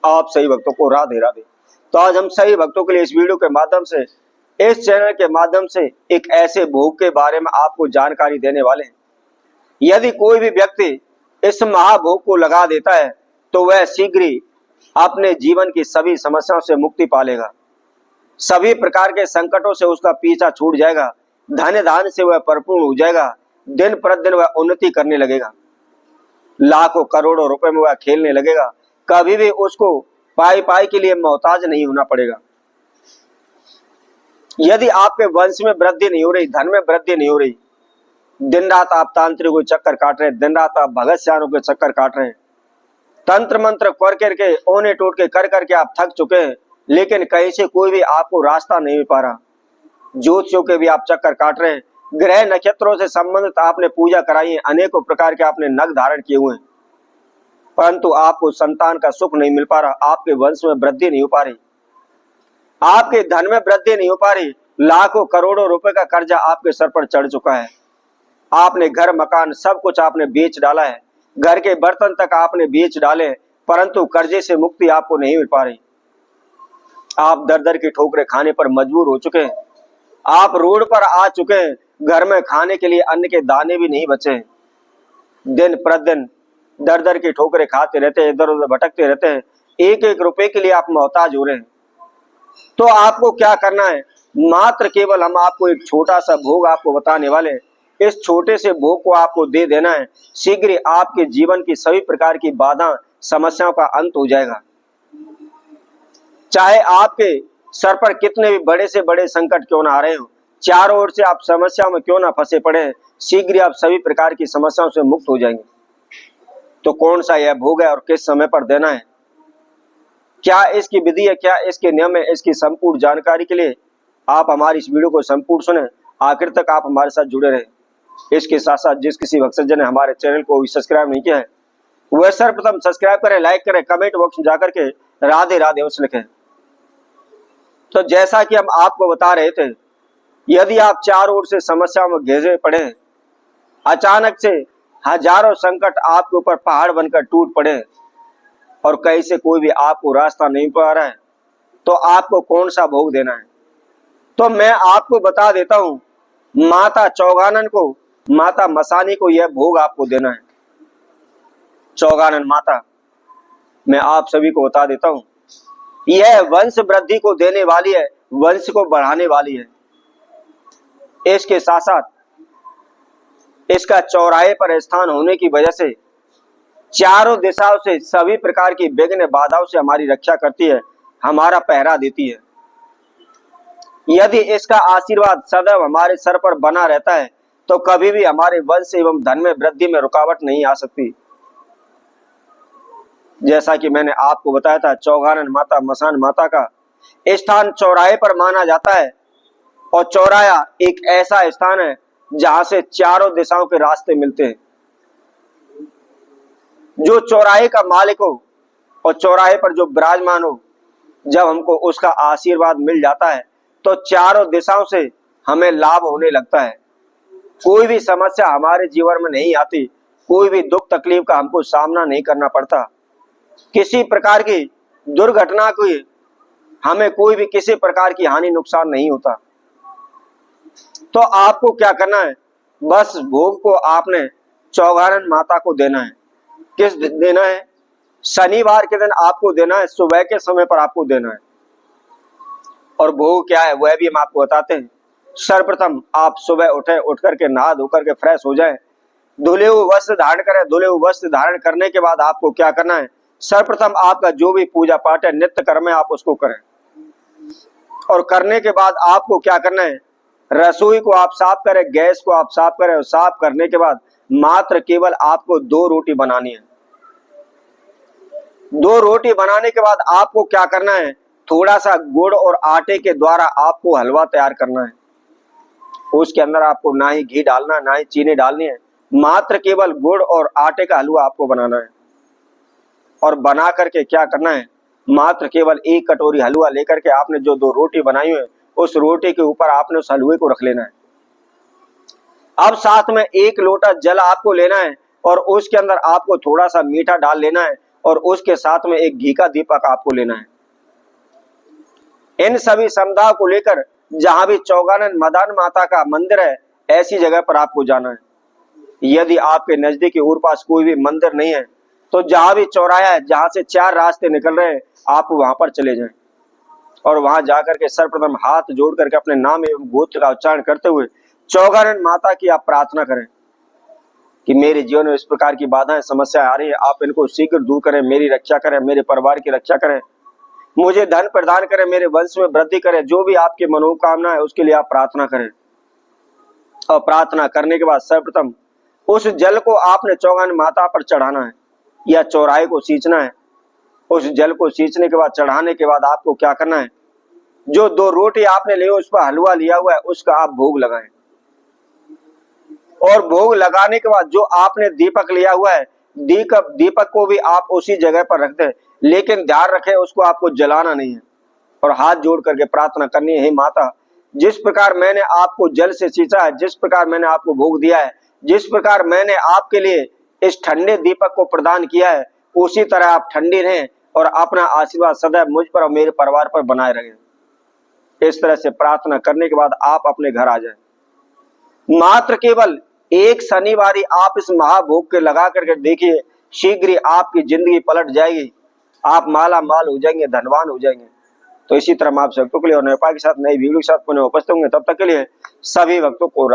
आप सही भक्तों को राधे राधे। तो आज हम सही भक्तों के लिए इस वीडियो के माध्यम से, इस चैनल के माध्यम से एक ऐसे भोग के बारे में आपको जानकारी देने वाले हैं। यदि कोई भी व्यक्ति इस महाभोग को लगा देता है तो वह शीघ्र ही अपने जीवन की सभी समस्याओं से मुक्ति पालेगा, सभी प्रकार के संकटों से उसका पीछा छूट जाएगा, धन धान से वह परिपूर्ण हो जाएगा, दिन प्रतिदिन वह उन्नति करने लगेगा, लाखों करोड़ों रुपए में वह खेलने लगेगा, कभी भी उसको पाई पाई के लिए मोहताज नहीं होना पड़ेगा। यदि आपके वंश में वृद्धि नहीं हो रही, धन में वृद्धि नहीं हो रही, दिन रात आप तांत्रिक के चक्कर काट रहे, दिन रात आप भगत सियानों के चक्कर काट रहे हैं, तंत्र मंत्र कर करके ओने टोट के कर करके आप थक चुके हैं, लेकिन कहीं से कोई भी आपको रास्ता नहीं मिल पा रहा, ज्योतिषियों के भी आप चक्कर काट रहे हैं, ग्रह नक्षत्रों से संबंधित आपने पूजा कराई है, अनेकों प्रकार के आपने नग धारण किए हुए हैं, परंतु आपको संतान का सुख नहीं मिल पा रहा, आपके वंश में वृद्धि नहीं हो पा रही, आपके धन में वृद्धि नहीं हो पा रही, लाखों करोड़ों रुपए का कर्जा आपके सर पर चढ़ चुका है, आपने घर मकान सब कुछ आपने बेच डाला है, घर के बर्तन तक आपने बेच डाले, परंतु कर्जे से मुक्ति आपको नहीं मिल पा रही, आप दर दर की ठोकरें खाने पर मजबूर हो चुके हैं, आप रोड पर आ चुके हैं, घर में खाने के लिए अन्न के दाने भी नहीं बचे हैं, दिन प्रतिदिन दर दर की ठोकरें खाते रहते हैं, इधर उधर भटकते रहते हैं, एक एक रुपए के लिए आप मोहताज हो रहे हैं। तो आपको क्या करना है, मात्र केवल हम आपको एक छोटा सा भोग आपको बताने वाले, इस छोटे से भोग को आपको दे देना है, शीघ्र आपके जीवन की सभी प्रकार की बाधा समस्याओं का अंत हो जाएगा। चाहे आपके सर पर कितने भी बड़े से बड़े संकट क्यों ना आ रहे हो, चारों ओर से आप समस्याओं में क्यों ना फंसे पड़े, शीघ्र आप सभी प्रकार की समस्याओं से मुक्त हो जाएंगे। तो कौन सा यह भोग है और किस समय पर देना है, क्या इसकी विधि है, क्या इसके नियम है, इसकी संपूर्ण जानकारी के लिए आप हमारी इस वीडियो को संपूर्ण सुने, आखिर तक आप हमारे साथ जुड़े रहे। इसके साथ साथ जिस किसी भक्तजन ने हमारे चैनल को सब्सक्राइब नहीं किया है वह सर्वप्रथम सब्सक्राइब करें, लाइक करें, कमेंट बॉक्स में जाकर के राधे राधे अवश्य लिखें। तो जैसा कि हम आपको बता रहे थे, यदि आप चारों ओर से समस्याओं में घेरे पड़े, अचानक से हजारों संकट आपके ऊपर पहाड़ बनकर टूट पड़े और कहीं से कोई भी आपको रास्ता नहीं पा रहा है, तो आपको कौन सा भोग देना है, तो मैं आपको बता देता हूं, माता चौगानन को, माता मसानी को यह भोग आपको देना है। चौगानन माता, मैं आप सभी को बता देता हूं, यह वंश वृद्धि को देने वाली है, वंश को बढ़ाने वाली है। इसके साथ साथ इसका चौराहे पर स्थान होने की वजह से चारों दिशाओं से सभी प्रकार की विघ्न बाधाओं से हमारी रक्षा करती है, हमारा पहरा देती है। यदि इसका आशीर्वाद सदैव हमारे सर पर बना रहता है तो कभी भी हमारे वंश एवं धन में वृद्धि में रुकावट नहीं आ सकती। जैसा कि मैंने आपको बताया था, चौगानन माता, मसान माता का स्थान चौराहे पर माना जाता है, और चौराहा एक ऐसा स्थान है जहां से चारों दिशाओं के रास्ते मिलते हैं। जो चौराहे का मालिक हो और चौराहे पर जो विराजमान हो, जब हमको उसका आशीर्वाद मिल जाता है तो चारों दिशाओं से हमें लाभ होने लगता है, कोई भी समस्या हमारे जीवन में नहीं आती, कोई भी दुख तकलीफ का हमको सामना नहीं करना पड़ता, किसी प्रकार की दुर्घटना को हमें कोई भी किसी प्रकार की हानि नुकसान नहीं होता। तो आपको क्या करना है, बस भोग को आपने चौगानन माता को देना है। किस दिन देना है, शनिवार के दिन आपको देना है, सुबह के समय पर आपको देना है। और भोग क्या है वह भी हम आपको बताते हैं। सर्वप्रथम आप सुबह उठ करके नहा धो करके फ्रेश हो जाएं, धुले हुए वस्त्र धारण करें। धुले हुए वस्त्र धारण करने के बाद आपको क्या करना है, सर्वप्रथम आपका जो भी पूजा पाठ है, नित्य कर्म है, आप उसको करें। और करने के बाद आपको क्या करना है, रसोई को आप साफ करें, गैस को आप साफ करें, और साफ करने के बाद मात्र केवल आपको 2 रोटी बनानी है। 2 रोटी बनाने के बाद आपको क्या करना है, थोड़ा सा गुड़ और आटे के द्वारा आपको हलवा तैयार करना है। उसके अंदर आपको ना ही घी डालना, ना ही चीनी डालनी है, मात्र केवल गुड़ और आटे का हलवा आपको बनाना है। और बना करके क्या करना है, मात्र केवल 1 कटोरी हलवा लेकर के आपने जो 2 रोटी बनाई है, उस रोटी के ऊपर आपने उस हलवे को रख लेना है। अब साथ में 1 लोटा जल आपको लेना है और उसके अंदर आपको थोड़ा सा मीठा डाल लेना है और उसके साथ में एक घी का दीपक आपको लेना है। इन सभी समुदायों को लेकर जहां भी चौगानन मदान माता का मंदिर है, ऐसी जगह पर आपको जाना है। यदि आपके नजदीक के पास कोई भी मंदिर नहीं है तो जहां भी चौराहा है, जहां से 4 रास्ते निकल रहे हैं, आप वहां पर चले जाएं और वहां जाकर के सर्वप्रथम हाथ जोड़ करके अपने नाम एवं गोत्र का उच्चारण करते हुए चौगानन माता की आप प्रार्थना करें कि मेरे जीवन में इस प्रकार की बाधाएं समस्या आ रही है, आप इनको शीघ्र दूर करें, मेरी रक्षा करें, मेरे परिवार की रक्षा करें, मुझे धन प्रदान करें, मेरे वंश में वृद्धि करें। जो भी आपकी मनोकामना है उसके लिए आप प्रार्थना करें। और प्रार्थना करने के बाद सर्वप्रथम उस जल को आपने चौगान माता पर चढ़ाना है या चौराहे को सींचना है। उस जल को सींचने के बाद, चढ़ाने के बाद आपको क्या करना है, जो 2 रोटी आपने ली उस पर हलवा लिया हुआ है उसका आप भोग लगाएं। और भोग लगाने के बाद जो आपने दीपक लिया हुआ है, दीपक को भी आप उसी जगह पर रख दें, लेकिन ध्यान रखें उसको आपको जलाना नहीं है। और हाथ जोड़ करके प्रार्थना करनी है, हे माता, जिस प्रकार मैंने आपको जल से सींचा है, जिस प्रकार मैंने आपको भोग दिया है, जिस प्रकार मैंने आपके लिए इस ठंडे दीपक को प्रदान किया है, उसी तरह आप ठंडी रहें और अपना आशीर्वाद सदैव मुझ पर और मेरे परिवार पर बनाए रखें। इस तरह से प्रार्थना करने के बाद आप अपने घर आ जाएं। मात्र केवल एक शनिवार आप इस महाभोग के लगा करके देखिए, शीघ्र ही आपकी जिंदगी पलट जाएगी, आप माला माल हो जाएंगे, धनवान हो जाएंगे। तो इसी तरह हम आप सबको के लिए और नेपाल के साथ नई वीडियो के साथ पुनः उपस्थित होंगे। तब तक के लिए सभी भक्तों को